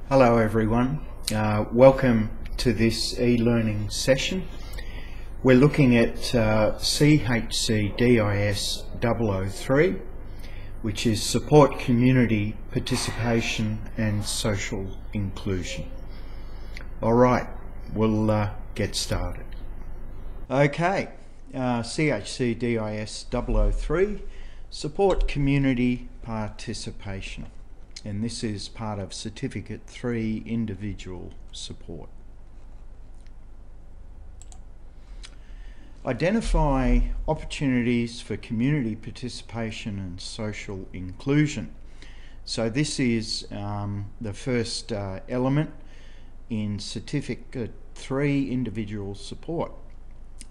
Hello everyone, welcome to this e-learning session. We're looking at CHCDIS003, which is Support Community Participation and Social Inclusion. Alright, we'll get started. Okay, CHCDIS003, Support Community Participation. And this is part of Certificate 3, Individual Support. Identify opportunities for community participation and social inclusion. So this is the first element in Certificate 3, Individual Support.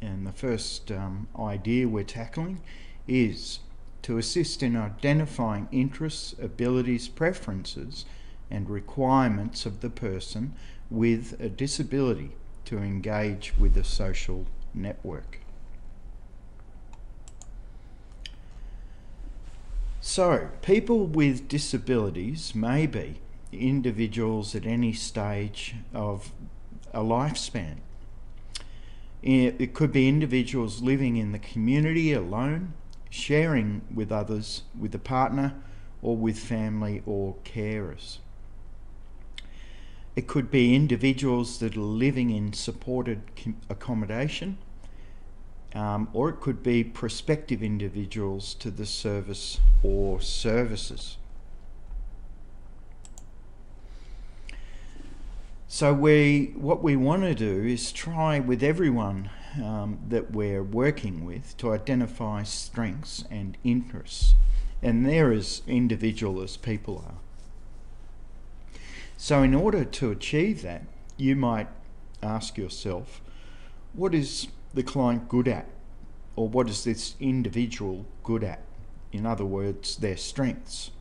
And the first idea we're tackling is to assist in identifying interests, abilities, preferences and requirements of the person with a disability to engage with a social network. So, people with disabilities may be individuals at any stage of a lifespan. It could be individuals living in the community alone, sharing with others, with a partner, or with family or carers. It could be individuals that are living in supported accommodation, or it could be prospective individuals to the service or services. So what we want to do is try with everyone that we're working with to identify strengths and interests, and they're as individual as people are. So in order to achieve that, you might ask yourself, what is the client good at? Or what is this individual good at? In other words, their strengths.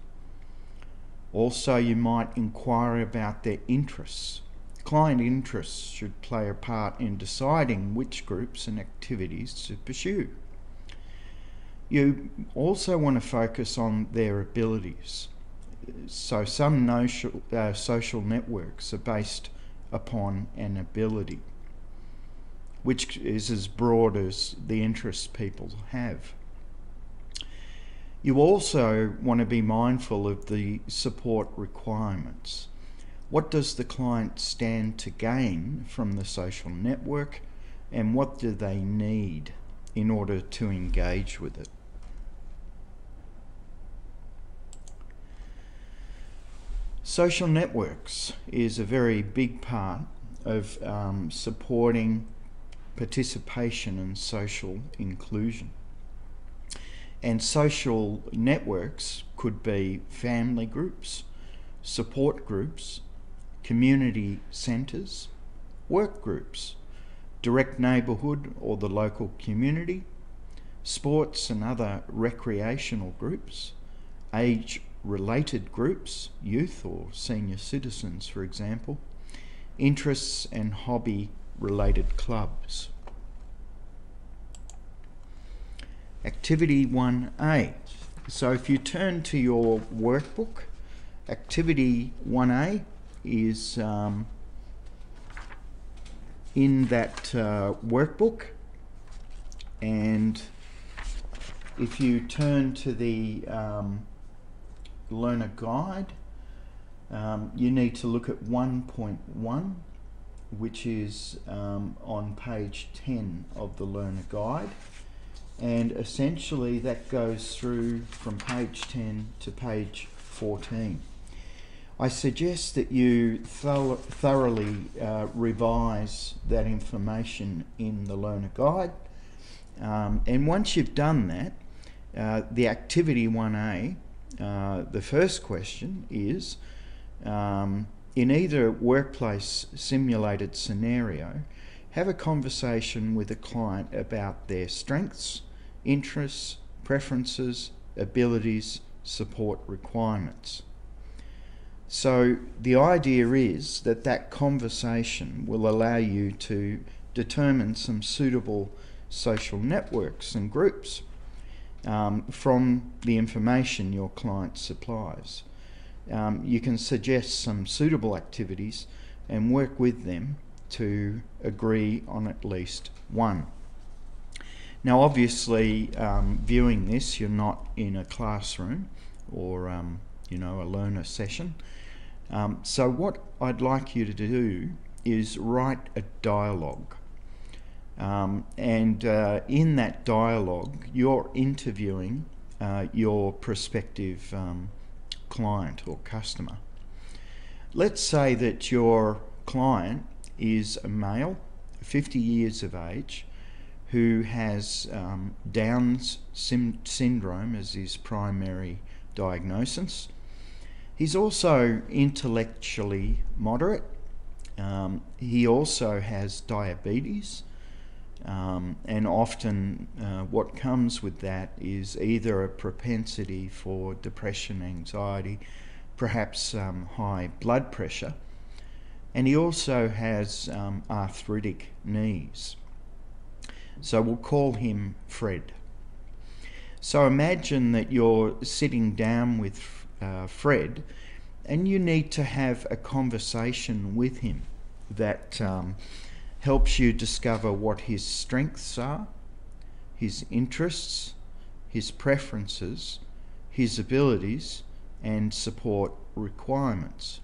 Also, you might inquire about their interests. Client interests should play a part in deciding which groups and activities to pursue. You also want to focus on their abilities. So some social networks are based upon an ability, which is as broad as the interests people have. You also want to be mindful of the support requirements. What does the client stand to gain from the social network, and what do they need in order to engage with it? Social networks is a very big part of supporting participation and social inclusion. And social networks could be family groups, support groups, community centres, work groups, direct neighbourhood or the local community, sports and other recreational groups, age-related groups, youth or senior citizens for example, interests and hobby-related clubs. Activity 1A. So if you turn to your workbook, Activity 1A is in that workbook, and if you turn to the learner guide, you need to look at 1.1, which is on page 10 of the learner guide, and essentially that goes through from page 10 to page 14. I suggest that you thoroughly revise that information in the learner guide, and once you've done that, the activity 1A, the first question is, in either workplace simulated scenario, have a conversation with a client about their strengths, interests, preferences, abilities, support requirements. So the idea is that that conversation will allow you to determine some suitable social networks and groups from the information your client supplies. you can suggest some suitable activities and work with them to agree on at least one. Now obviously, viewing this, you're not in a classroom or a learner session. So what I'd like you to do is write a dialogue. In that dialogue, you're interviewing your prospective client or customer. Let's say that your client is a male, 50 years of age, who has Down's syndrome as his primary diagnosis. He's also intellectually moderate. He also has diabetes, and often what comes with that is either a propensity for depression, anxiety, perhaps high blood pressure, and he also has arthritic knees. So we'll call him Fred. So imagine that you're sitting down with Fred, and you need to have a conversation with him that helps you discover what his strengths are, his interests, his preferences, his abilities, and support requirements.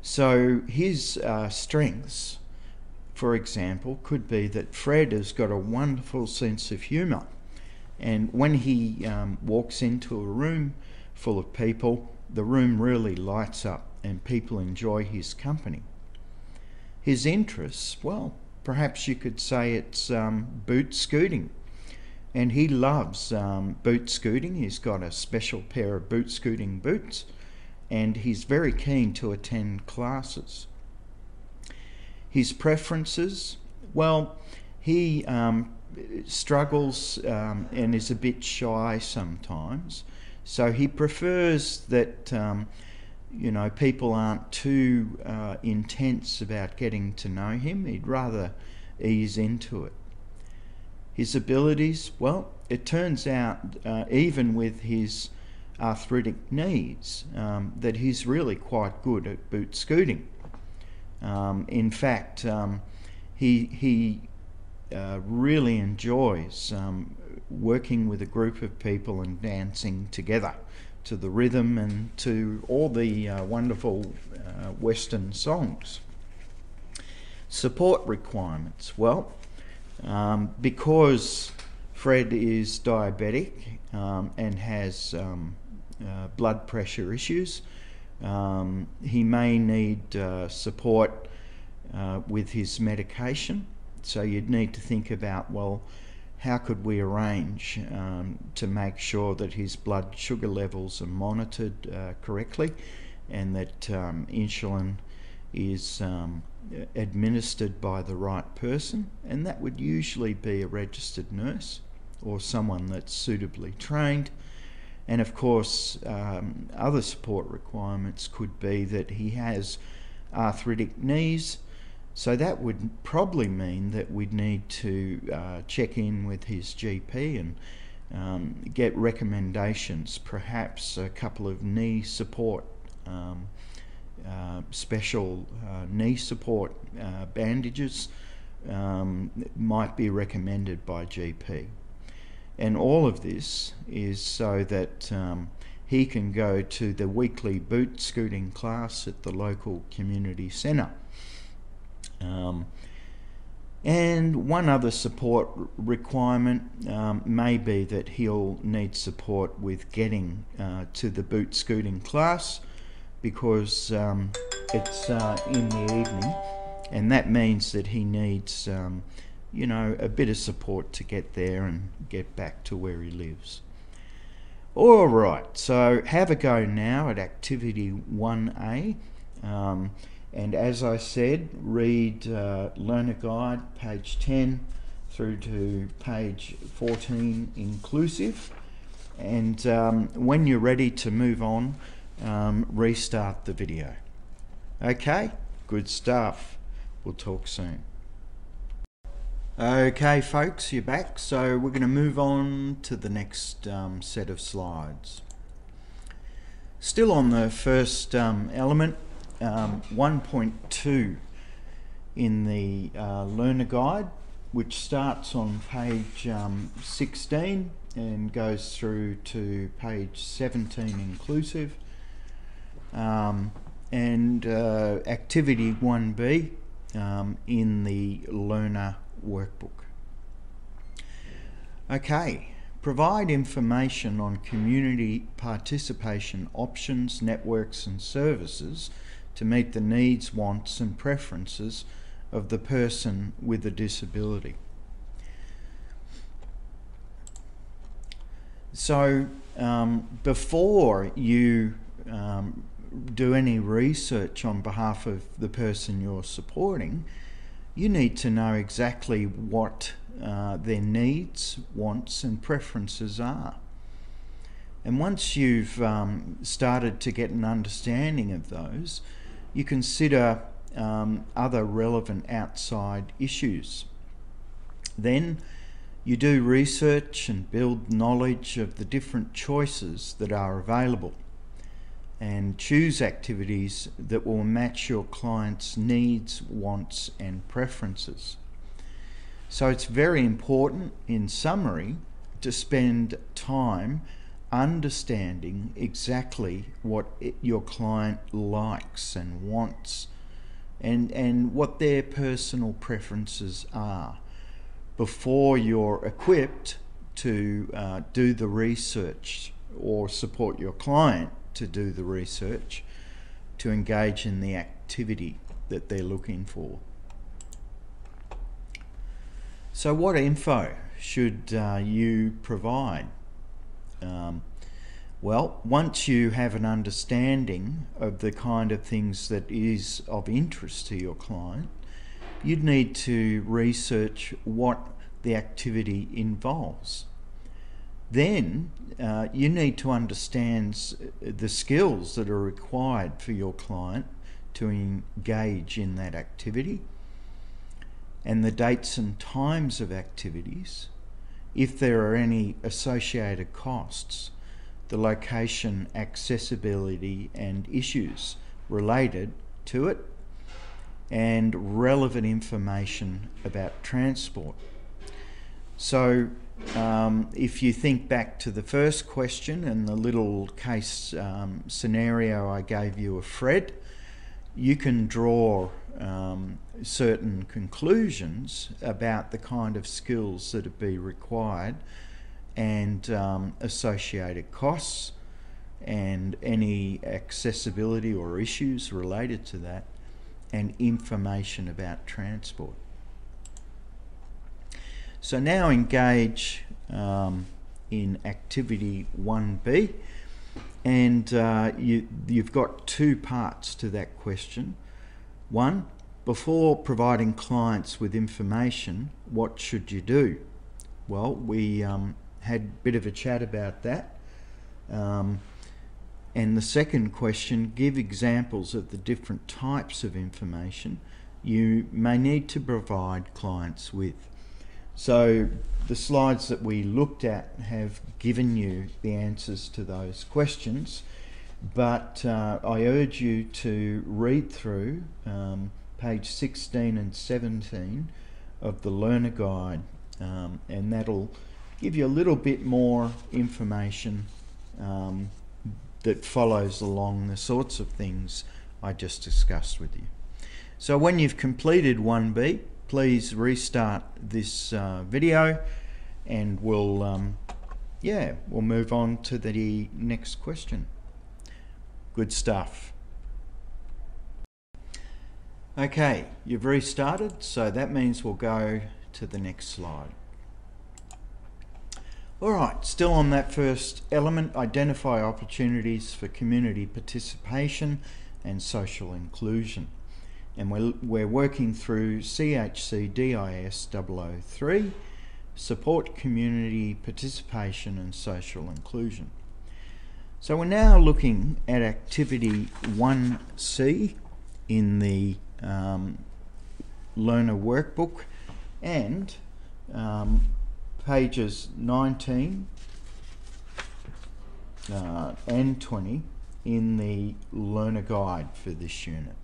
So his strengths, for example, could be that Fred has got a wonderful sense of humour, and when he walks into a room full of people, the room really lights up and people enjoy his company. His interests, well, perhaps you could say it's boot scooting, and he loves boot scooting. He's got a special pair of boot scooting boots, and he's very keen to attend classes. His preferences, well, he struggles and is a bit shy sometimes, so he prefers that people aren't too intense about getting to know him. He'd rather ease into it. His abilities, well, it turns out even with his arthritic knees that he's really quite good at boot scooting. In fact, he really enjoys working with a group of people and dancing together to the rhythm and to all the wonderful Western songs. Support requirements. Well, because Fred is diabetic and has blood pressure issues, he may need support with his medication. So you'd need to think about, well, how could we arrange to make sure that his blood sugar levels are monitored correctly, and that insulin is administered by the right person, and that would usually be a registered nurse or someone that's suitably trained. And of course, other support requirements could be that he has arthritic knees, so that would probably mean that we'd need to check in with his GP and get recommendations, perhaps a couple of knee support, special knee support bandages might be recommended by GP. And all of this is so that he can go to the weekly boot scooting class at the local community centre. And one other support requirement may be that he'll need support with getting to the boot scooting class, because it's in the evening, and that means that he needs a bit of support to get there and get back to where he lives. All right, so have a go now at activity 1A. And as I said, read Learner Guide, page 10 through to page 14 inclusive. And when you're ready to move on, restart the video. Okay, good stuff. We'll talk soon. Okay folks, you're back. So we're going to move on to the next set of slides. Still on the first element, 1.2 in the learner guide, which starts on page 16 and goes through to page 17 inclusive, and activity 1B in the learner workbook. Okay, provide information on community participation options, networks and services to meet the needs, wants and preferences of the person with a disability. So before you do any research on behalf of the person you're supporting, you need to know exactly what their needs, wants and preferences are. And once you've started to get an understanding of those, you consider other relevant outside issues. Then you do research and build knowledge of the different choices that are available and choose activities that will match your client's needs, wants and preferences. So it's very important, in summary, to spend time understanding exactly what your client likes and wants and what their personal preferences are before you're equipped to do the research or support your client to do the research to engage in the activity that they're looking for. So what info should you provide? Well, once you have an understanding of the kind of things that is of interest to your client, you'd need to research what the activity involves. Then you need to understand the skills that are required for your client to engage in that activity, and the dates and times of activities, if there are any associated costs, the location, accessibility and issues related to it, and relevant information about transport. So if you think back to the first question and the little case scenario I gave you of Fred, you can draw certain conclusions about the kind of skills that would be required and associated costs and any accessibility or issues related to that, and information about transport. So now engage in activity 1B, and you've got two parts to that question. One, before providing clients with information, what should you do? Well, we had a bit of a chat about that. And the second question, give examples of the different types of information you may need to provide clients with. So the slides that we looked at have given you the answers to those questions, but I urge you to read through page 16 and 17 of the learner guide, and that'll give you a little bit more information that follows along the sorts of things I just discussed with you. So when you've completed 1B, please restart this video, and we'll move on to the next question. Good stuff. Okay, you've restarted, so that means we'll go to the next slide. Alright, still on that first element, identify opportunities for community participation and social inclusion. And we're working through CHCDIS003, support community participation and social inclusion. So we're now looking at activity 1C in the learner workbook, and pages 19 and 20 in the learner guide for this unit.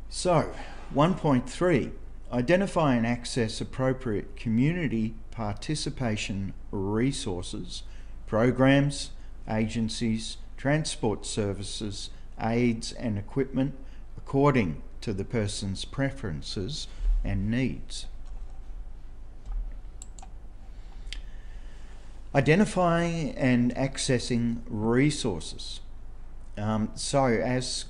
So, 1.3, identify and access appropriate community participation resources, programs, agencies, transport services, aids and equipment according to the person's preferences and needs. Identifying and accessing resources. So as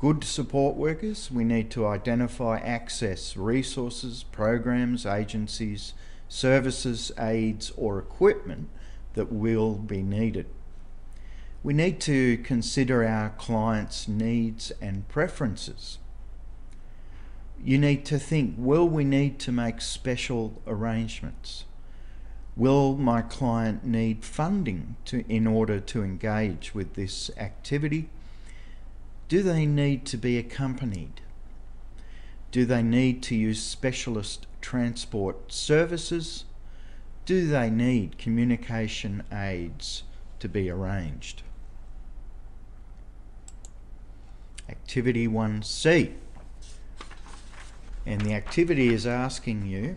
good support workers, we need to identify, access resources, programs, agencies, services, aids or equipment that will be needed. We need to consider our clients' needs and preferences. You need to think, will we need to make special arrangements? Will my client need funding in order to engage with this activity? Do they need to be accompanied? Do they need to use specialist transport services? Do they need communication aids to be arranged? Activity 1C. And the activity is asking you,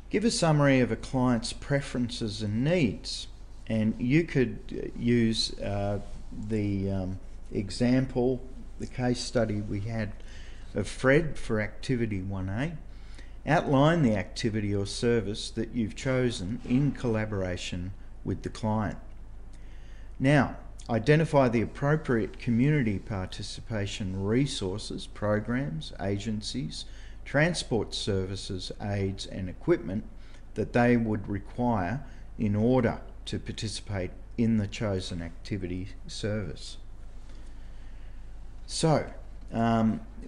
give a summary of a client's preferences and needs. And you could use the example, the case study we had of Fred for activity 1A. Outline the activity or service that you've chosen in collaboration with the client. Now, identify the appropriate community participation resources, programs, agencies, transport services, aids and equipment that they would require in order to participate in the chosen activity service. So,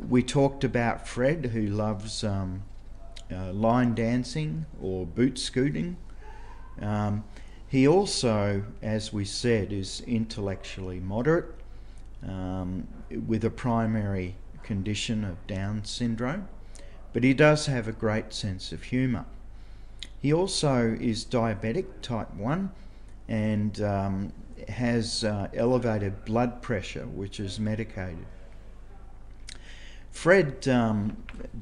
we talked about Fred, who loves line dancing or boot scooting. He also, as we said, is intellectually moderate with a primary condition of Down syndrome, but he does have a great sense of humour. He also is diabetic type 1 and has elevated blood pressure, which is medicated. Fred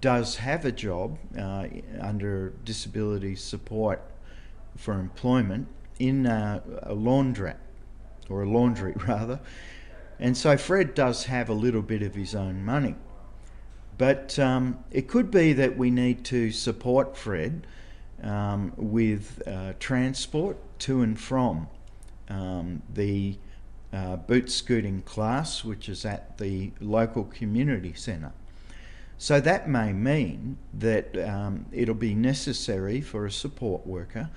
does have a job under disability support for employment in a laundrette, or a laundry rather, and so Fred does have a little bit of his own money. But it could be that we need to support Fred with transport to and from the boot scooting class, which is at the local community centre. So that may mean that it'll be necessary for a support worker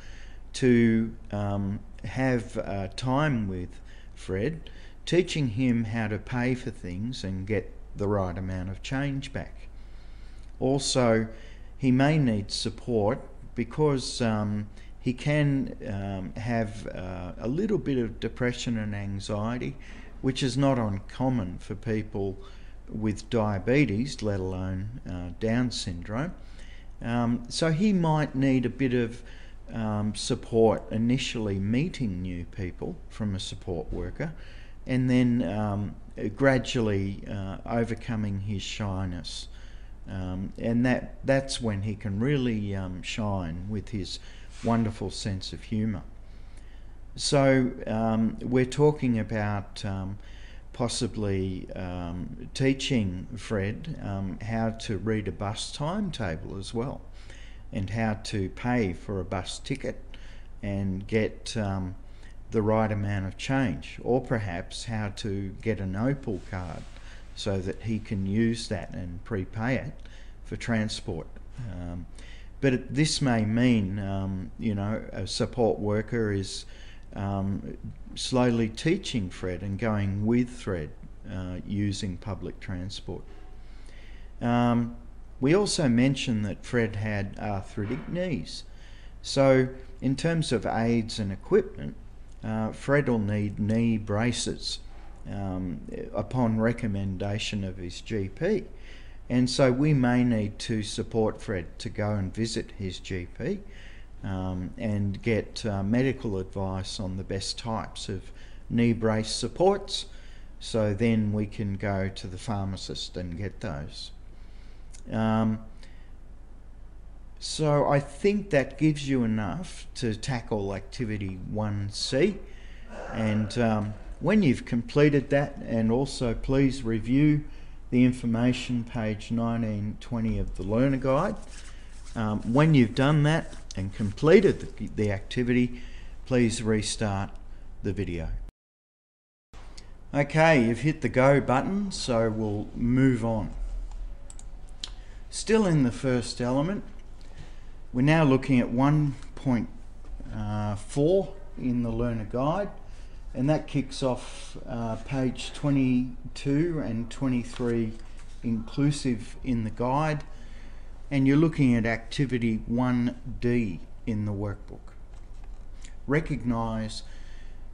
to have time with Fred, teaching him how to pay for things and get the right amount of change back. Also, he may need support because he can have a little bit of depression and anxiety, which is not uncommon for people with diabetes, let alone Down syndrome. So he might need a bit of support initially meeting new people from a support worker, and then gradually overcoming his shyness. And that's when he can really shine with his wonderful sense of humour. So we're talking about possibly teaching Fred how to read a bus timetable as well, and how to pay for a bus ticket and get the right amount of change, or perhaps how to get an Opal card so that he can use that and prepay it for transport. But this may mean, a support worker is slowly teaching Fred and going with Fred using public transport. We also mentioned that Fred had arthritic knees. So in terms of aids and equipment, Fred will need knee braces upon recommendation of his GP. And so we may need to support Fred to go and visit his GP and get medical advice on the best types of knee brace supports, so then we can go to the pharmacist and get those. So I think that gives you enough to tackle activity 1C, and when you've completed that, and also please review the information page 19-20 of the learner guide. When you've done that and completed the activity, please restart the video. Okay, you've hit the go button, so we'll move on. Still in the first element, we're now looking at 1.4 in the learner guide, and that kicks off page 22 and 23 inclusive in the guide, and you're looking at activity 1D in the workbook. Recognise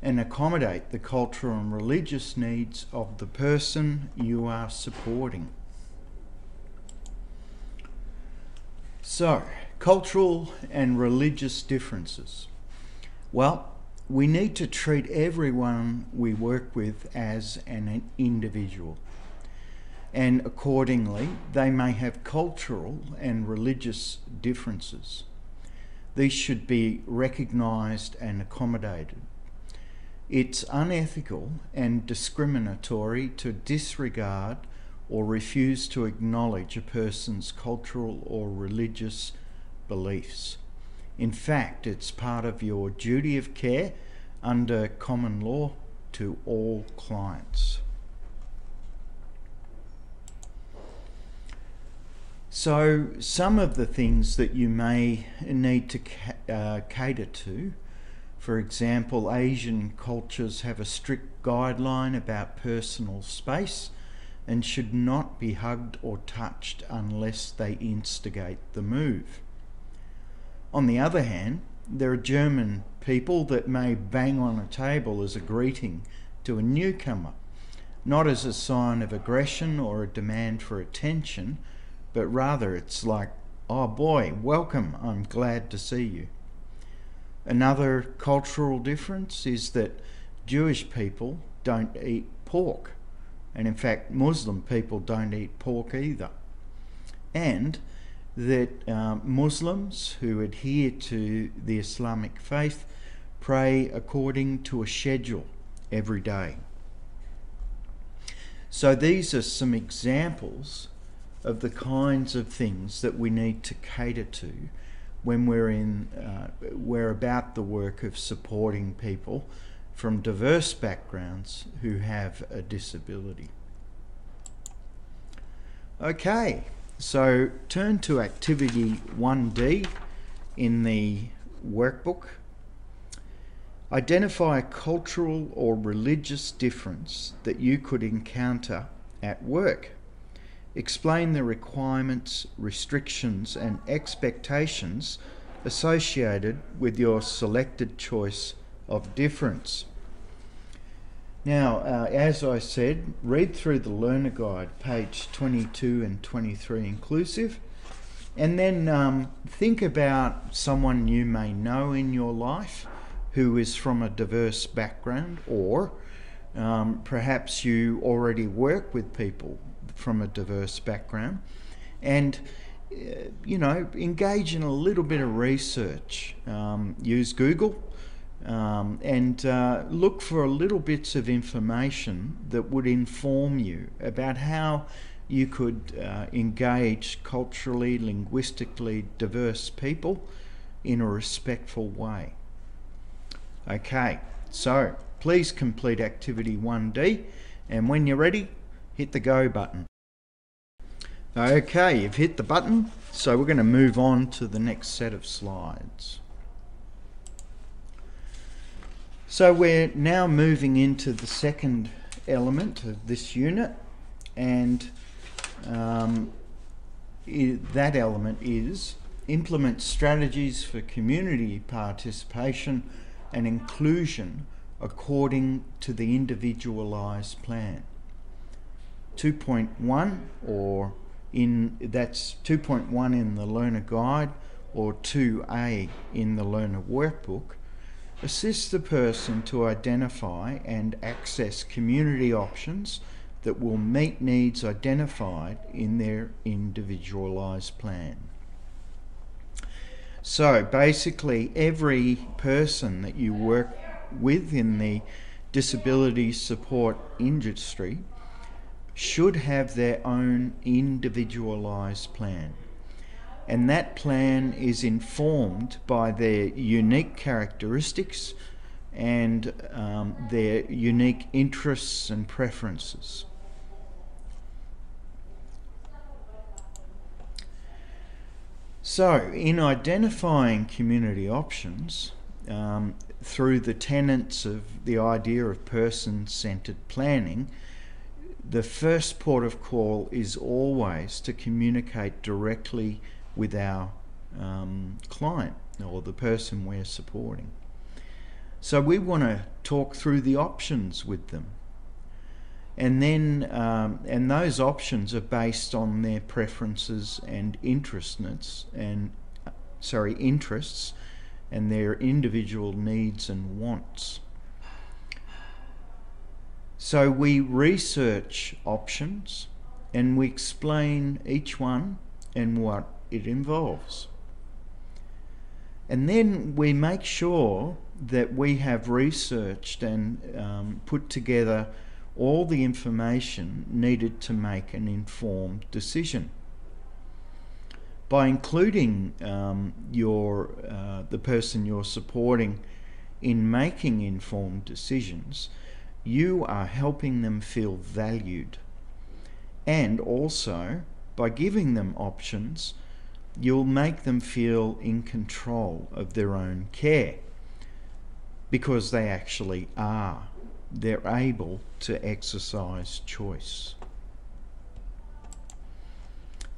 and accommodate the cultural and religious needs of the person you are supporting. So, cultural and religious differences. Well, we need to treat everyone we work with as an individual, and accordingly they may have cultural and religious differences. These should be recognised and accommodated. It's unethical and discriminatory to disregard or refuse to acknowledge a person's cultural or religious beliefs. In fact, it's part of your duty of care under common law to all clients. So, some of the things that you may need to cater to, for example, Asian cultures have a strict guideline about personal space and should not be hugged or touched unless they instigate the move. On the other hand, there are German people that may bang on a table as a greeting to a newcomer, not as a sign of aggression or a demand for attention, but rather it's like, "Oh boy, welcome, I'm glad to see you." Another cultural difference is that Jewish people don't eat pork, and in fact Muslim people don't eat pork either, and that Muslims who adhere to the Islamic faith pray according to a schedule every day. So these are some examples of the kinds of things that we need to cater to when we're about the work of supporting people from diverse backgrounds who have a disability. Okay, so turn to activity 1D in the workbook. Identify a cultural or religious difference that you could encounter at work. Explain the requirements, restrictions, and expectations associated with your selected choice of difference. Now, as I said, read through the learner guide, page 22 and 23 inclusive, and then think about someone you may know in your life who is from a diverse background, or perhaps you already work with people from a diverse background, and engage in a little bit of research. Use Google and look for little bits of information that would inform you about how you could engage culturally, linguistically diverse people in a respectful way. Okay, so please complete activity 1D, and when you're ready, hit the go button. Okay, you've hit the button, so we're going to move on to the next set of slides. So we're now moving into the second element of this unit, and that element is implement strategies for community participation and inclusion according to the individualised plan. 2.1, or that's 2.1 in the learner guide, or 2A in the learner workbook, Assist the person to identify and access community options that will meet needs identified in their individualised plan. So basically, every person that you work with in the disability support industry should have their own individualised plan. And that plan is informed by their unique characteristics and their unique interests and preferences. So, in identifying community options, through the tenets of the idea of person-centred planning, the first port of call is always to communicate directly with our client or the person we're supporting. So we want to talk through the options with them, and then and those options are based on their preferences and interests and their individual needs and wants. So we research options and we explain each one and what it involves. And then we make sure that we have researched and put together all the information needed to make an informed decision. By including the person you're supporting in making informed decisions, you are helping them feel valued. And also, by giving them options, you'll make them feel in control of their own care, because they actually are. They're able to exercise choice.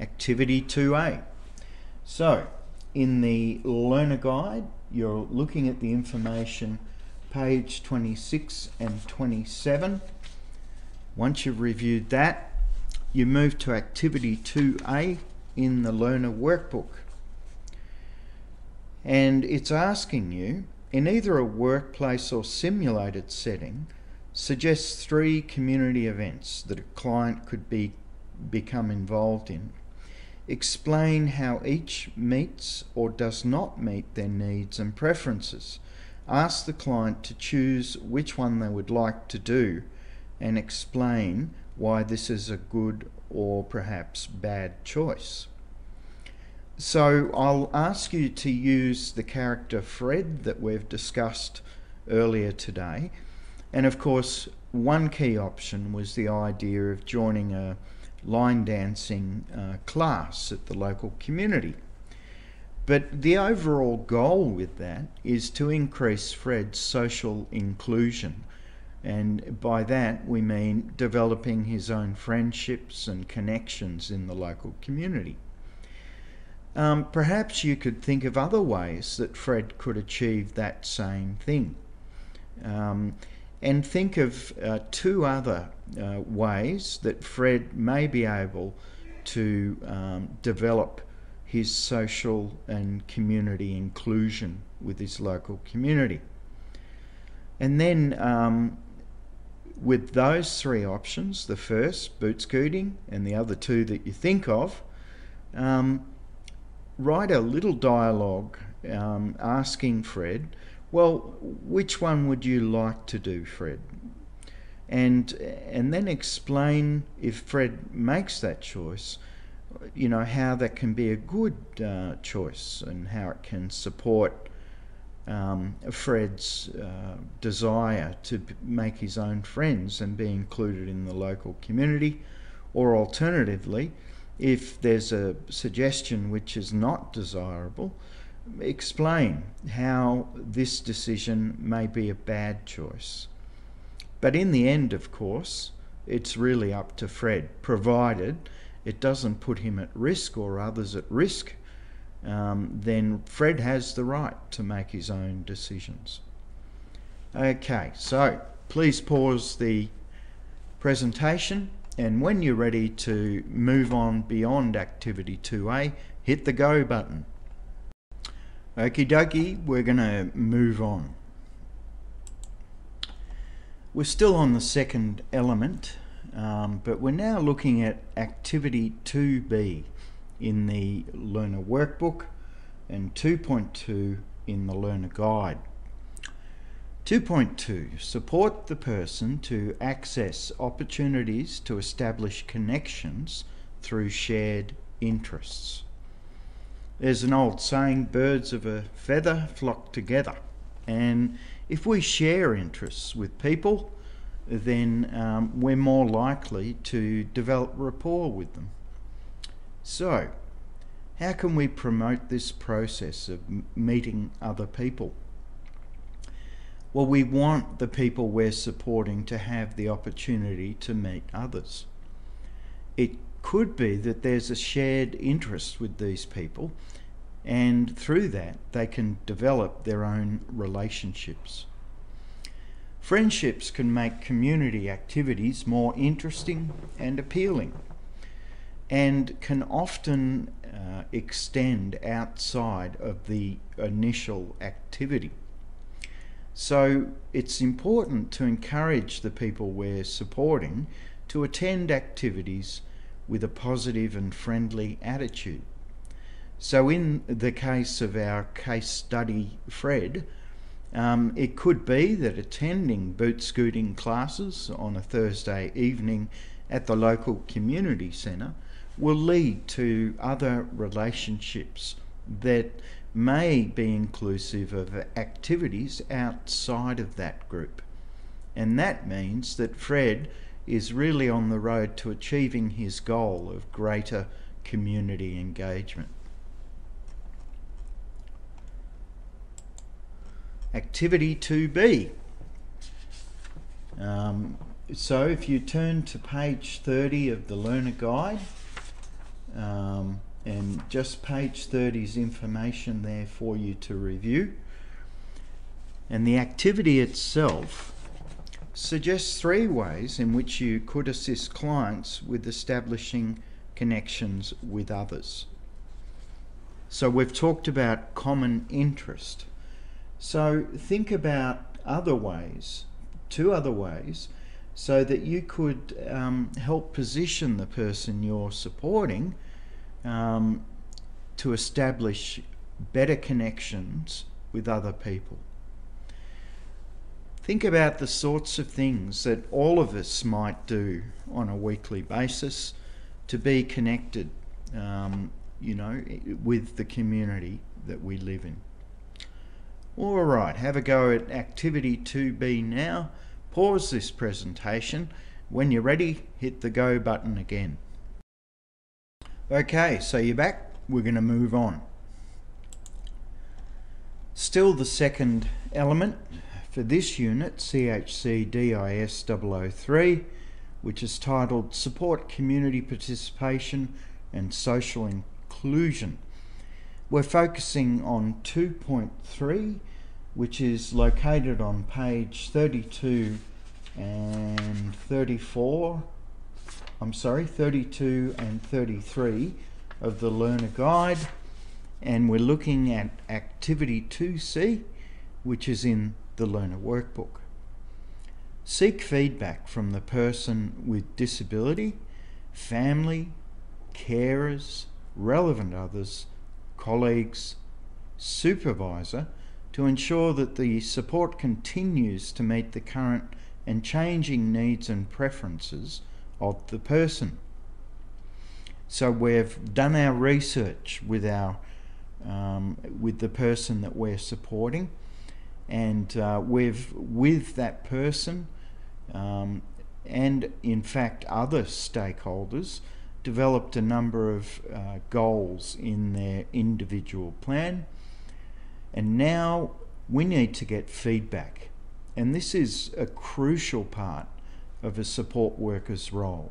Activity 2A. So, in the learner guide, you're looking at the information page 26 and 27. Once you've reviewed that, you move to activity 2A in the learner workbook. And it's asking you, in either a workplace or simulated setting, suggest 3 community events that a client could become involved in. Explain how each meets or does not meet their needs and preferences. Ask the client to choose which one they would like to do and explain why this is a good or perhaps bad choice. So I'll ask you to use the character Fred that we've discussed earlier today. And of course, one key option was the idea of joining a line dancing class at the local community. But the overall goal with that is to increase Fred's social inclusion. And by that we mean developing his own friendships and connections in the local community. Perhaps you could think of other ways that Fred could achieve that same thing. And think of 2 other ways that Fred may be able to develop his social and community inclusion with his local community. And then with those 3 options, the first, boot scooting, and the other 2 that you think of, write a little dialogue asking Fred, well, which one would you like to do, Fred? And then explain, if Fred makes that choice, you know, how that can be a good choice and how it can support Fred's desire to make his own friends and be included in the local community. Or alternatively, if there's a suggestion which is not desirable, explain how this decision may be a bad choice. But in the end, of course, it's really up to Fred, provided it doesn't put him at risk or others at risk. Then Fred has the right to make his own decisions. Okay, so please pause the presentation, and when you're ready to move on beyond activity 2A, hit the go button. Okie dokie, we're going to move on. We're still on the second element, but we're now looking at activity 2B in the learner workbook and 2.2 in the learner guide. 2.2, support the person to access opportunities to establish connections through shared interests. There's an old saying, birds of a feather flock together, and if we share interests with people, then we're more likely to develop rapport with them. So, how can we promote this process of meeting other people? Well, we want the people we're supporting to have the opportunity to meet others. It could be that there's a shared interest with these people, and through that they can develop their own relationships. Friendships can make community activities more interesting and appealing, and can often extend outside of the initial activity. So it's important to encourage the people we're supporting to attend activities with a positive and friendly attitude. So in the case of our case study, Fred, it could be that attending boot scooting classes on a Thursday evening at the local community centre will lead to other relationships that may be inclusive of activities outside of that group. And that means that Fred is really on the road to achieving his goal of greater community engagement. Activity 2B. So if you turn to page 30 of the learner guide, and just page 30's information there for you to review. And the activity itself suggests 3 ways in which you could assist clients with establishing connections with others. So we've talked about common interest. So think about other ways, 2 other ways, so that you could help position the person you're supporting to establish better connections with other people. Think about the sorts of things that all of us might do on a weekly basis to be connected, with the community that we live in. All right, have a go at activity 2B now. Pause this presentation. When you're ready, hit the go button again. Okay, so you're back. We're going to move on. Still the second element for this unit, CHCDIS003, which is titled Support Community Participation and Social Inclusion. We're focusing on 2.3, which is located on page 32 and 34. 32 and 33 of the learner guide, and we're looking at activity 2C, which is in the learner workbook. Seek feedback from the person with disability, family, carers, relevant others, colleagues, supervisor, to ensure that the support continues to meet the current and changing needs and preferences of the person. So we've done our research with our with the person that we're supporting, and we've, with that person and in fact other stakeholders, developed a number of goals in their individual plan, and now we need to get feedback, and this is a crucial part of a support worker's role.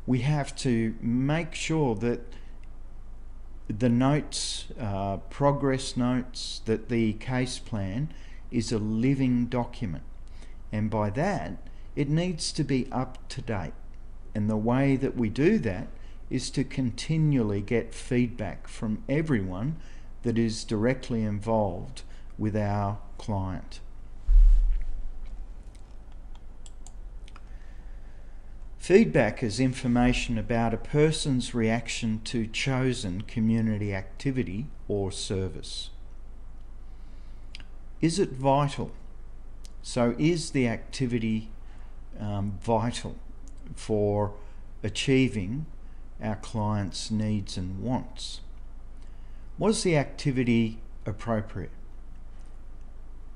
We have to make sure that the notes, progress notes, that the case plan is a living document, and by that it needs to be up to date, and the way that we do that is to continually get feedback from everyone that is directly involved with our client. Feedback is information about a person's reaction to chosen community activity or service. Is it vital? So is the activity vital for achieving our clients' needs and wants? Was the activity appropriate?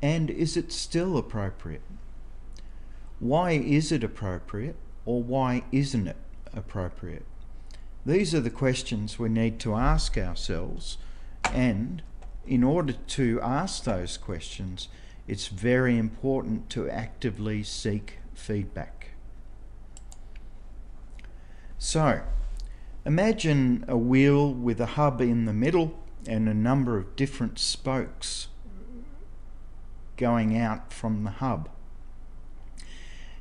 And is it still appropriate? Why is it appropriate, or why isn't it appropriate? These are the questions we need to ask ourselves, and in order to ask those questions, it's very important to actively seek feedback. So, imagine a wheel with a hub in the middle and a number of different spokes going out from the hub.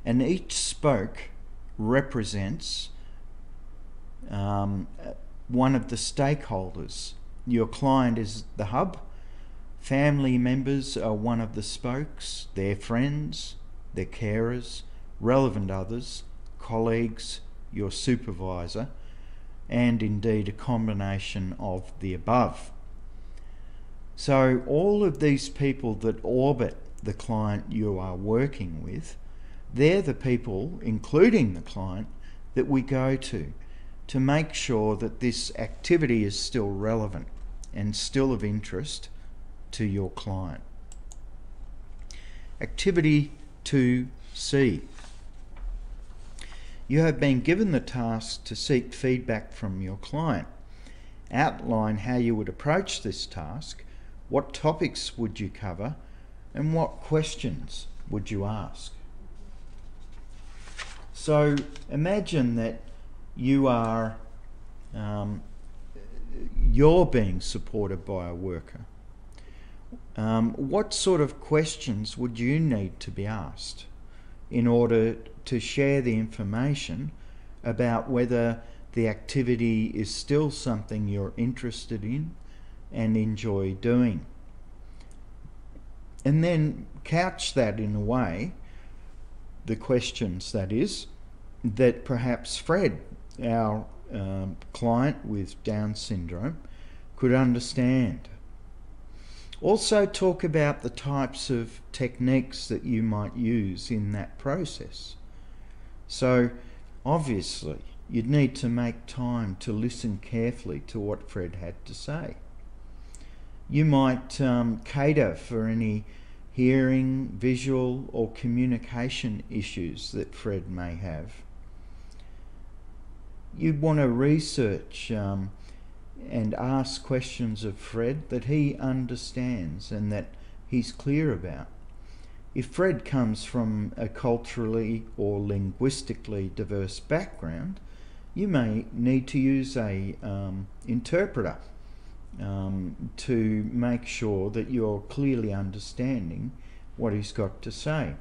And each spoke represents one of the stakeholders. Your client is the hub, family members are one of the spokes, their friends, their carers, relevant others, colleagues, your supervisor, and indeed a combination of the above. So all of these people that orbit the client you are working with, they're the people, including the client, that we go to make sure that this activity is still relevant and still of interest to your client. Activity 2C. You have been given the task to seek feedback from your client. Outline how you would approach this task, what topics would you cover, and what questions would you ask. So imagine that you are you're being supported by a worker. What sort of questions would you need to be asked in order to share the information about whether the activity is still something you're interested in and enjoy doing? And then couch that in a way, the questions that is, that perhaps Fred, our client with Down syndrome, could understand. Also talk about the types of techniques that you might use in that process. So obviously you'd need to make time to listen carefully to what Fred had to say. You might cater for any hearing, visual or communication issues that Fred may have. You'd want to research and ask questions of Fred that he understands and that he's clear about. If Fred comes from a culturally or linguistically diverse background, you may need to use a interpreter to make sure that you're clearly understanding what he's got to say.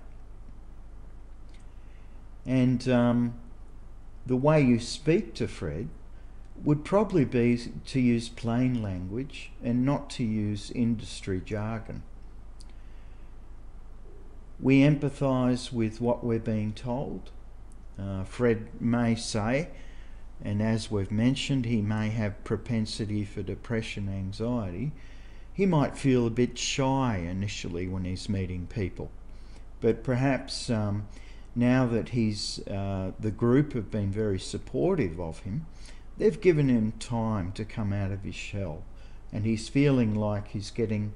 And the way you speak to Fred would probably be to use plain language and not to use industry jargon. We empathise with what we're being told. Fred may say, and as we've mentioned, he may have propensity for depression, anxiety. He might feel a bit shy initially when he's meeting people, but perhaps now that the group have been very supportive of him, they've given him time to come out of his shell, and he's feeling like he's getting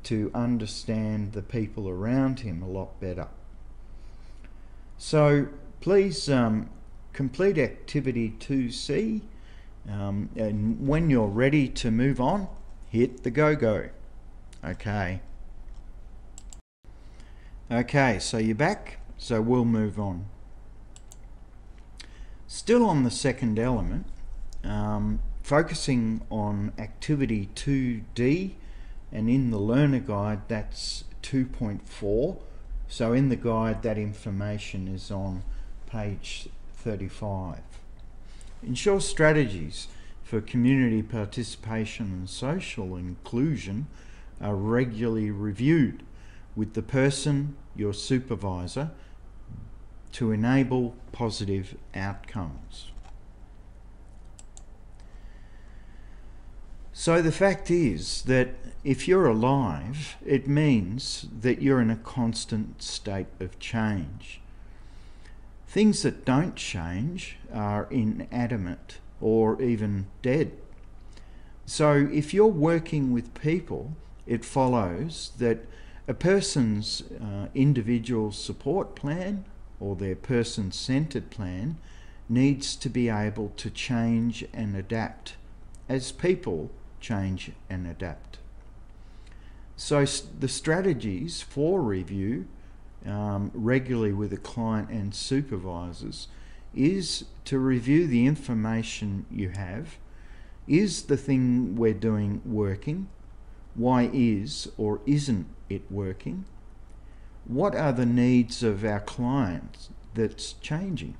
to understand the people around him a lot better. So please complete activity 2C, and when you're ready to move on, hit the go-go. Okay, so you're back, so we'll move on. Still on the second element, focusing on activity 2D, and in the learner guide that's 2.4. So in the guide that information is on page 35. Ensure strategies for community participation and social inclusion are regularly reviewed with the person, your supervisor, to enable positive outcomes. So the fact is that if you're alive, it means that you're in a constant state of change. Things that don't change are inanimate or even dead. So if you're working with people, it follows that a person's individual support plan or their person-centered plan needs to be able to change and adapt as people change and adapt. So the strategies for review regularly with a client and supervisors is to review the information you have. Is the thing we're doing working? Why is or isn't it working? What are the needs of our clients that's changing?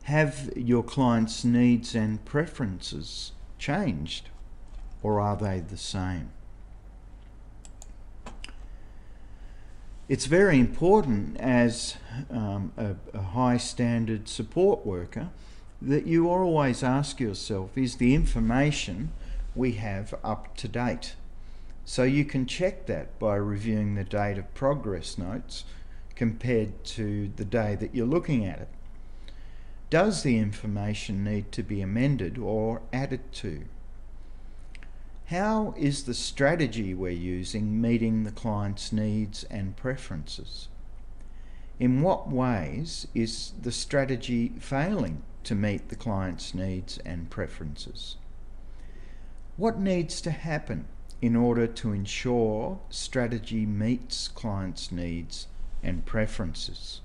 Have your clients' needs and preferences changed, or are they the same? It's very important as a high standard support worker that you always ask yourself, is the information we have up to date? So you can check that by reviewing the date of progress notes compared to the day that you're looking at it. Does the information need to be amended or added to? How is the strategy we're using meeting the client's needs and preferences? In what ways is the strategy failing to meet the client's needs and preferences? What needs to happen in order to ensure strategy meets clients' needs and preferences?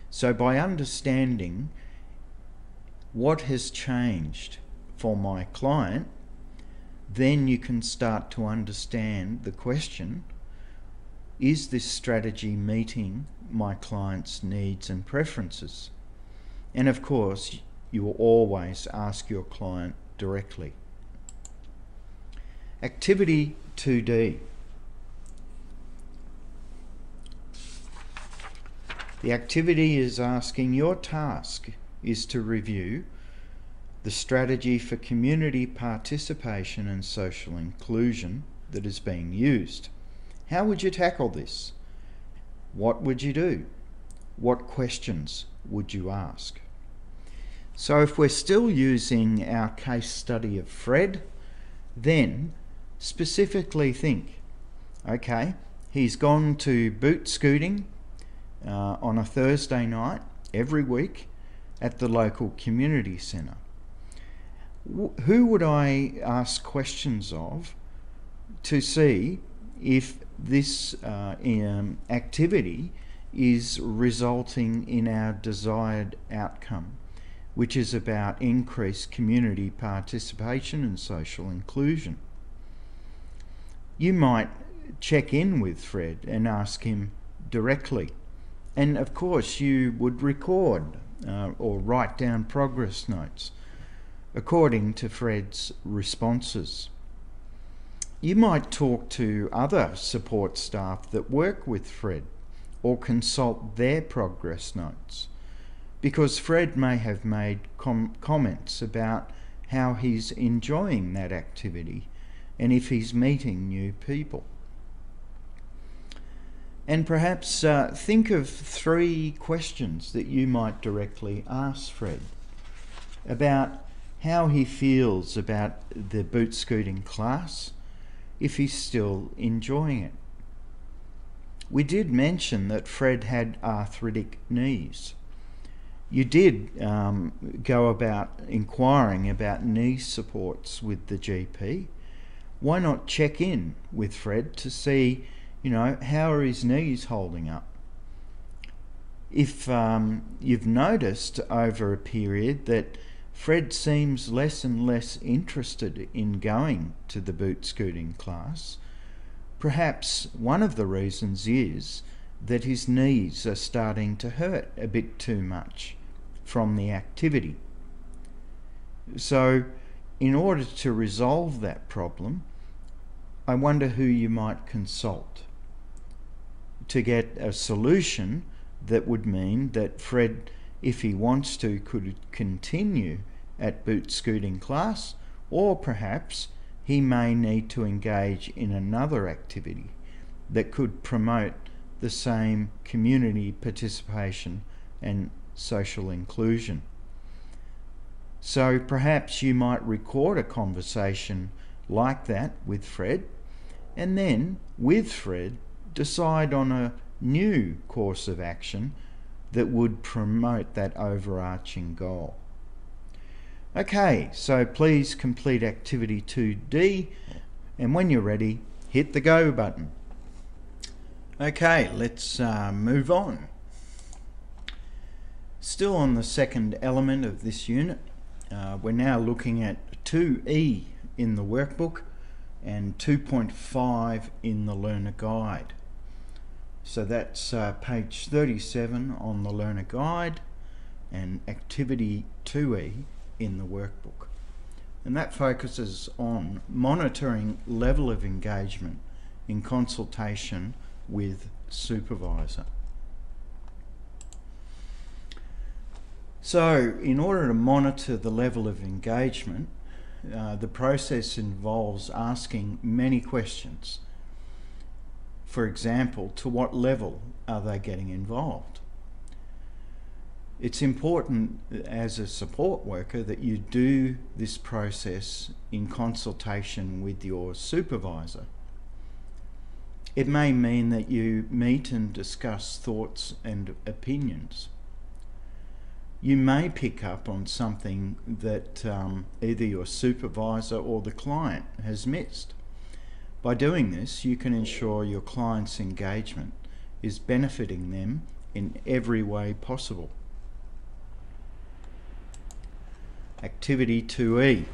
So by understanding what has changed for my client, then you can start to understand the question, is this strategy meeting my client's needs and preferences? And of course, you will always ask your client directly. Activity 2D. The activity is asking, your task is to review the strategy for community participation and social inclusion that is being used. How would you tackle this? What would you do? What questions would you ask? So if we're still using our case study of Fred, then specifically think, okay, he's gone to boot scooting on a Thursday night every week at the local community centre. Who would I ask questions of to see if this activity is resulting in our desired outcome, which is about increased community participation and social inclusion? You might check in with Fred and ask him directly. And of course you would record or write down progress notes according to Fred's responses. You might talk to other support staff that work with Fred or consult their progress notes, because Fred may have made comments about how he's enjoying that activity and if he's meeting new people. And perhaps think of 3 questions that you might directly ask Fred about how he feels about the boot scooting class, if he's still enjoying it. We did mention that Fred had arthritic knees. You did go about inquiring about knee supports with the GP. Why not check in with Fred to see, how are his knees holding up? If you've noticed over a period that Fred seems less and less interested in going to the boot scooting class, perhaps one of the reasons is that his knees are starting to hurt a bit too much from the activity. So in order to resolve that problem, I wonder who you might consult to get a solution that would mean that Fred, if he wants to, could continue at boot scooting class, or perhaps he may need to engage in another activity that could promote the same community participation and social inclusion. So perhaps you might record a conversation like that with Fred, and then with Fred decide on a new course of action that would promote that overarching goal. Okay, so please complete activity 2D, and when you're ready, hit the go button. Okay, let's move on. Still on the second element of this unit, we're now looking at 2E in the workbook and 2.5 in the learner guide. So that's page 37 on the learner guide and activity 2E in the workbook. And that focuses on monitoring level of engagement in consultation with supervisor. So in order to monitor the level of engagement, the process involves asking many questions. For example, to what level are they getting involved? It's important as a support worker that you do this process in consultation with your supervisor. It may mean that you meet and discuss thoughts and opinions. You may pick up on something that either your supervisor or the client has missed. By doing this, you can ensure your client's engagement is benefiting them in every way possible. Activity 2E.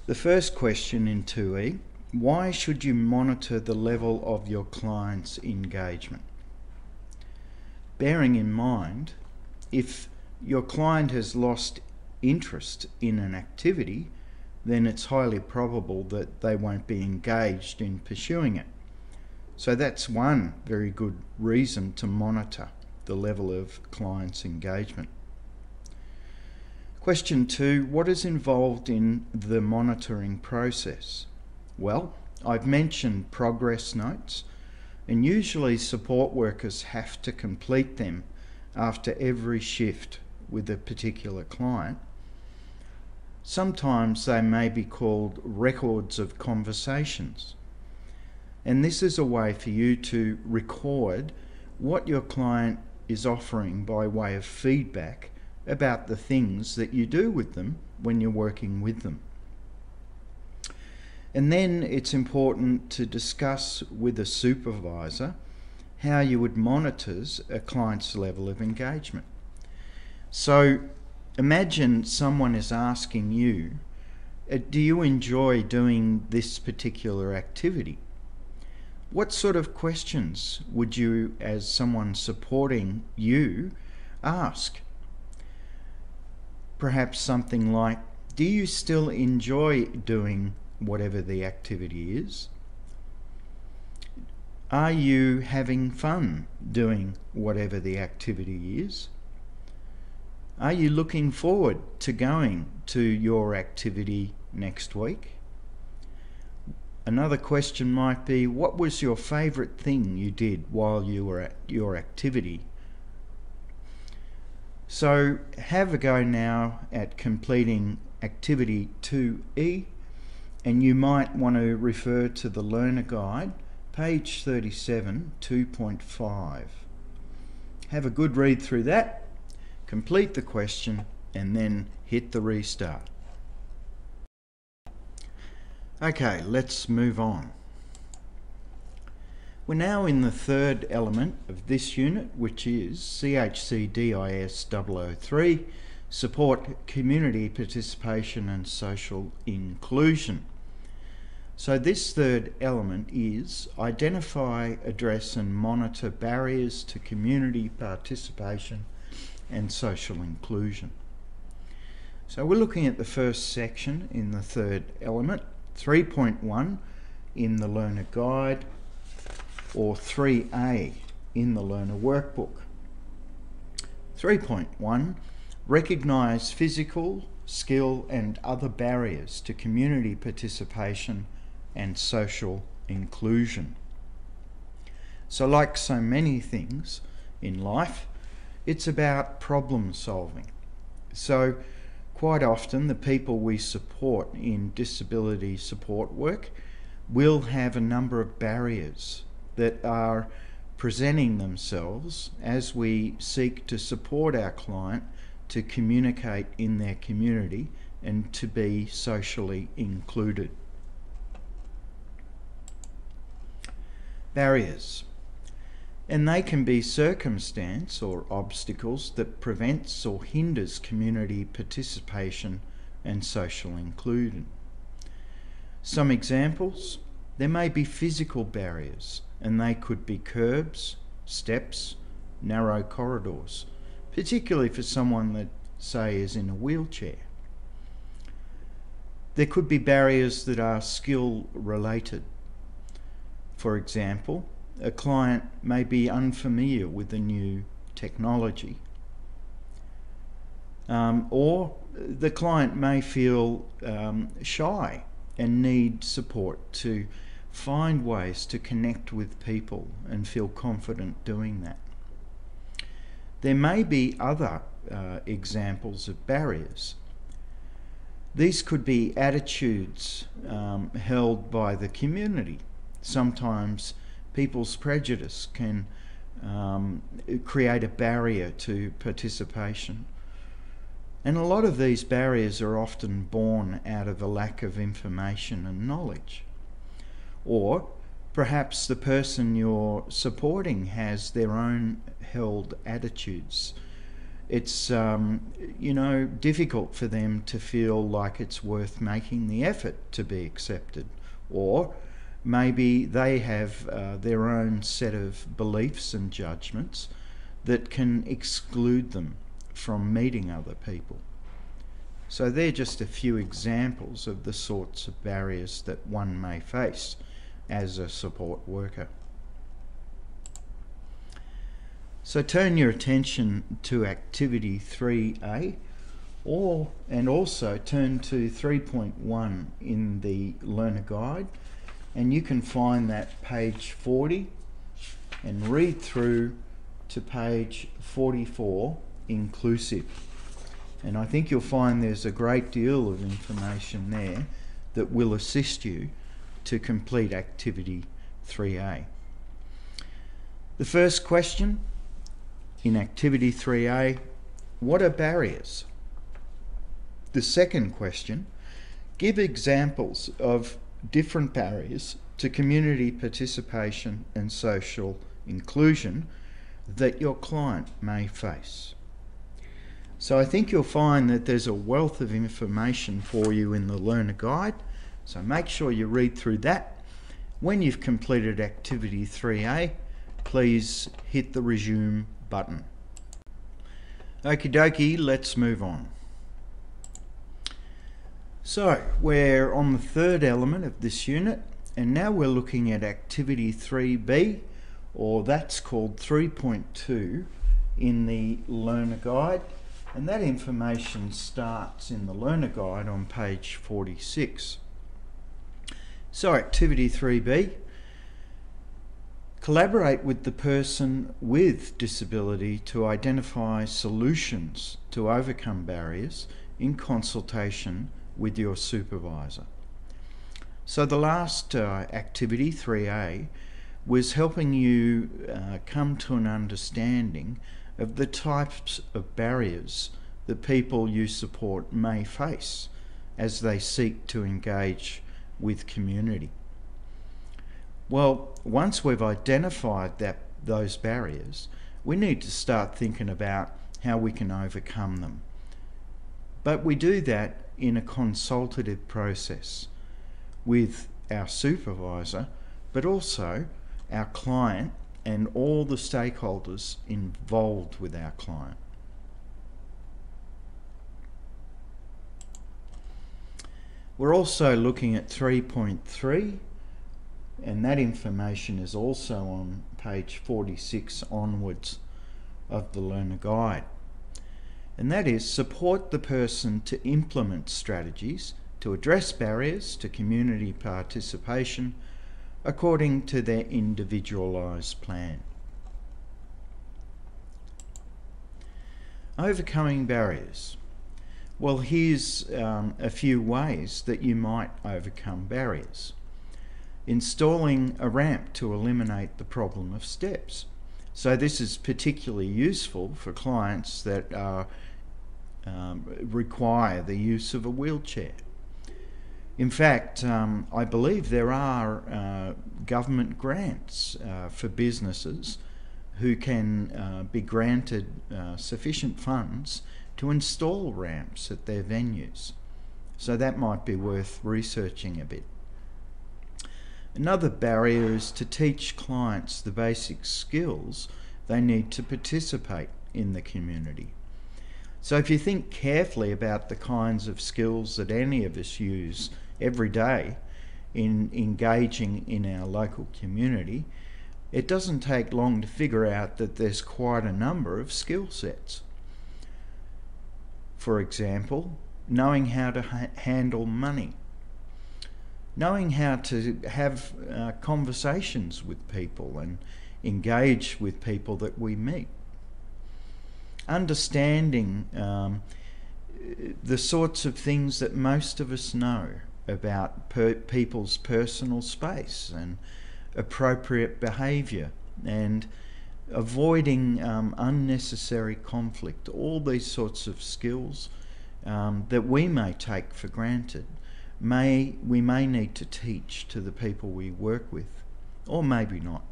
The first question in 2E, why should you monitor the level of your client's engagement? Bearing in mind, if your client has lost interest in an activity, then it's highly probable that they won't be engaged in pursuing it. So that's one very good reason to monitor the level of client's engagement. Question 2, what is involved in the monitoring process? Well, I've mentioned progress notes, and usually support workers have to complete them after every shift with a particular client. Sometimes they may be called records of conversations. And this is a way for you to record what your client is offering by way of feedback about the things that you do with them when you're working with them. And then it's important to discuss with a supervisor how you would monitor a client's level of engagement. So imagine someone is asking you, do you enjoy doing this particular activity? What sort of questions would you, as someone supporting you, ask? Perhaps something like, do you still enjoy doing whatever the activity is? Are you having fun doing whatever the activity is? Are you looking forward to going to your activity next week? Another question might be, what was your favourite thing you did while you were at your activity? So have a go now at completing activity 2E, and you might want to refer to the learner guide, page 37, 2.5. Have a good read through that, complete the question, and then hit the restart. Okay, let's move on. We're now in the third element of this unit, which is CHCDIS003, Support Community Participation and Social Inclusion. So this third element is identify, address and monitor barriers to community participation and social inclusion. So we're looking at the first section in the third element. 3.1 in the learner guide, or 3A in the learner workbook. 3.1, recognise physical, skill and other barriers to community participation and social inclusion. So like so many things in life, it's about problem solving. So quite often the people we support in disability support work will have a number of barriers that are presenting themselves as we seek to support our client to communicate in their community and to be socially included. Barriers. And they can be circumstance or obstacles that prevents or hinders community participation and social inclusion. Some examples: there may be physical barriers, and they could be curbs, steps, narrow corridors, particularly for someone that, say, is in a wheelchair. There could be barriers that are skill related. For example, a client may be unfamiliar with the new technology, or the client may feel shy and need support to find ways to connect with people and feel confident doing that. There may be other examples of barriers. These could be attitudes held by the community. Sometimes people's prejudice can create a barrier to participation. And a lot of these barriers are often born out of a lack of information and knowledge. Or perhaps the person you're supporting has their own held attitudes. It's difficult for them to feel like it's worth making the effort to be accepted. Or maybe they have their own set of beliefs and judgments that can exclude them from meeting other people. So they're just a few examples of the sorts of barriers that one may face as a support worker. So turn your attention to activity 3A, and also turn to 3.1 in the learner guide, and you can find that page 40 and read through to page 44 inclusive. And I think you'll find there's a great deal of information there that will assist you to complete activity 3A. The first question in activity 3A, what are barriers? The second question, give examples of different barriers to community participation and social inclusion that your client may face. So I think you'll find that there's a wealth of information for you in the learner guide, so make sure you read through that. When you've completed activity 3A, please hit the resume button. Okie dokie, let's move on. So we're on the third element of this unit, and now we're looking at activity 3B, or that's called 3.2 in the learner guide, and that information starts in the learner guide on page 46. So activity 3B, collaborate with the person with disability to identify solutions to overcome barriers in consultation with your supervisor. So the last activity, 3A, was helping you come to an understanding of the types of barriers that people you support may face as they seek to engage with community. Well, once we've identified those barriers, we need to start thinking about how we can overcome them. But we do that in a consultative process with our supervisor, but also our client and all the stakeholders involved with our client. We're also looking at 3.3, and that information is also on page 46 onwards of the learner guide. And that is, support the person to implement strategies to address barriers to community participation according to their individualised plan. Overcoming barriers. Well, here's a few ways that you might overcome barriers. Installing a ramp to eliminate the problem of steps. So this is particularly useful for clients that require the use of a wheelchair. In fact, I believe there are government grants for businesses who can be granted sufficient funds to install ramps at their venues. So that might be worth researching a bit. Another barrier is to teach clients the basic skills they need to participate in the community. So if you think carefully about the kinds of skills that any of us use every day in engaging in our local community, it doesn't take long to figure out that there's quite a number of skill sets. For example, knowing how to handle money, knowing how to have conversations with people and engage with people that we meet, understanding the sorts of things that most of us know about people's personal space and appropriate behaviour, and avoiding unnecessary conflict. All these sorts of skills that we may take for granted, we may need to teach to the people we work with, or maybe not.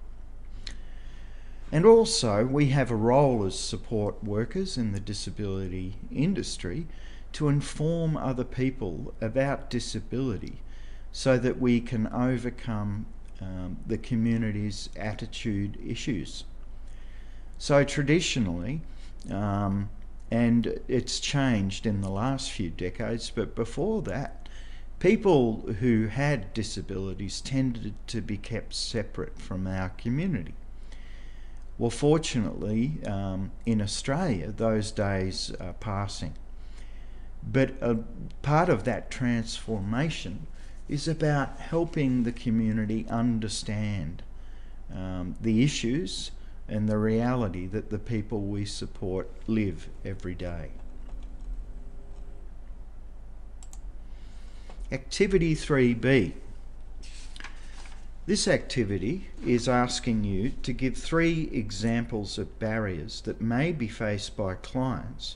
And also, we have a role as support workers in the disability industry to inform other people about disability so that we can overcome the community's attitude issues. So traditionally, and it's changed in the last few decades, but before that, people who had disabilities tended to be kept separate from our community. Well, fortunately, in Australia, those days are passing. But a part of that transformation is about helping the community understand the issues and the reality that the people we support live every day. Activity 3B. This activity is asking you to give 3 examples of barriers that may be faced by clients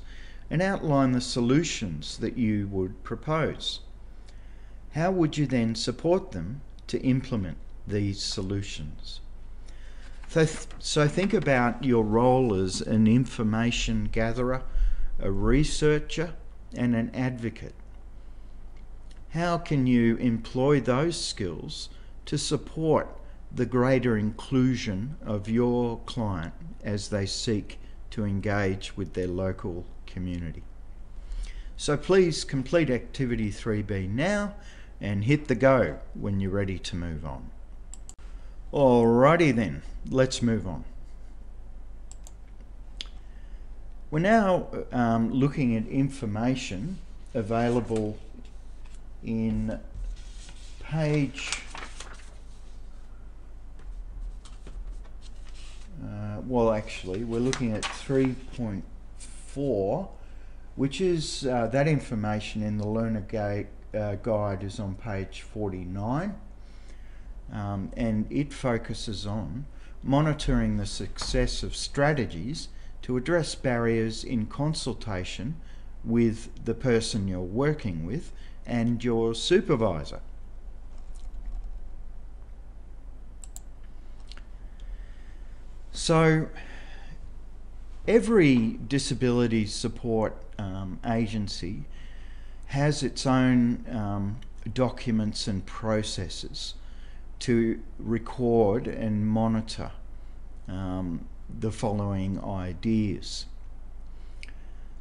and outline the solutions that you would propose. How would you then support them to implement these solutions? So think about your role as an information gatherer, a researcher, and an advocate. How can you employ those skills to support the greater inclusion of your client as they seek to engage with their local community? So please complete activity 3B now and hit the go when you're ready to move on. Alrighty then, let's move on. We're now looking at information available in page well, actually, we're looking at 3.4, which is that information in the learner guide is on page 49, and it focuses on monitoring the success of strategies to address barriers in consultation with the person you're working with and your supervisor. So every disability support agency has its own documents and processes to record and monitor the following ideas.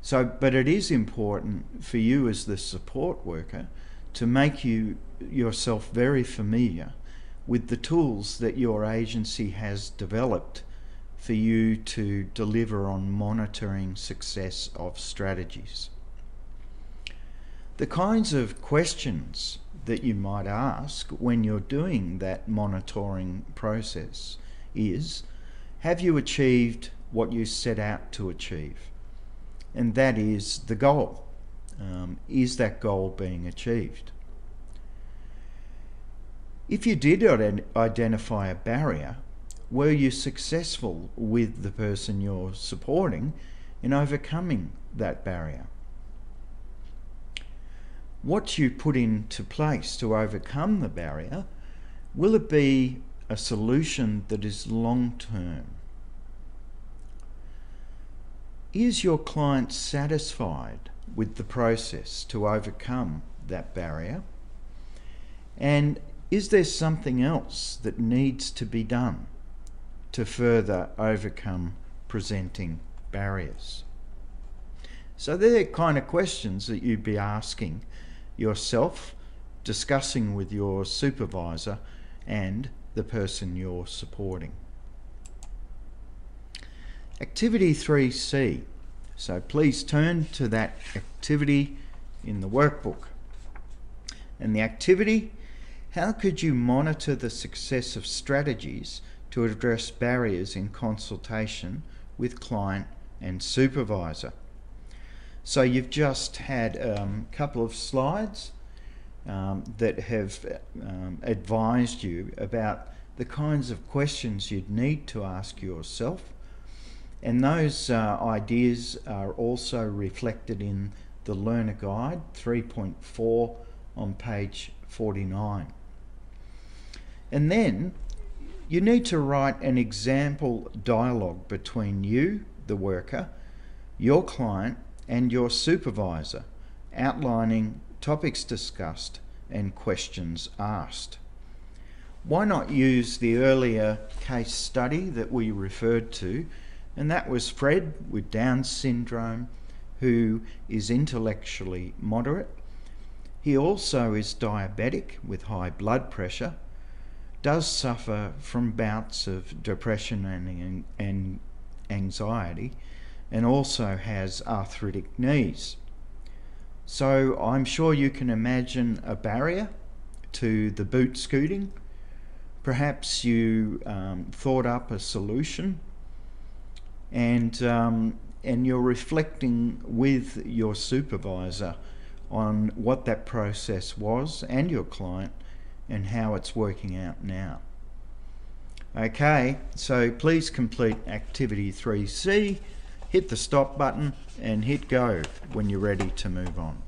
So, but it is important for you as the support worker to make yourself very familiar with the tools that your agency has developed for you to deliver on monitoring success of strategies. The kinds of questions that you might ask when you're doing that monitoring process is, have you achieved what you set out to achieve? And that is the goal. Is that goal being achieved? If you did identify a barrier, were you successful with the person you're supporting in overcoming that barrier? What you put into place to overcome the barrier, will it be a solution that is long-term? Is your client satisfied with the process to overcome that barrier? And is there something else that needs to be done to further overcome presenting barriers? So they're the kind of questions that you'd be asking yourself, discussing with your supervisor and the person you're supporting. Activity 3C. So please turn to that activity in the workbook. And the activity, how could you monitor the success of strategies to address barriers in consultation with client and supervisor? So you've just had a couple of slides that have advised you about the kinds of questions you'd need to ask yourself. And those ideas are also reflected in the Learner Guide 3.4 on page 49. And then you need to write an example dialogue between you, the worker, your client, and your supervisor, outlining topics discussed and questions asked. Why not use the earlier case study that we referred to, and that was Fred with Down syndrome, who is intellectually moderate. He also is diabetic with high blood pressure, does suffer from bouts of depression and anxiety, and also has arthritic knees. So I'm sure you can imagine a barrier to the boot scooting. Perhaps you thought up a solution, and you're reflecting with your supervisor on what that process was and your client and how it's working out now. Okay, so please complete activity 3C, hit the stop button and hit go when you're ready to move on.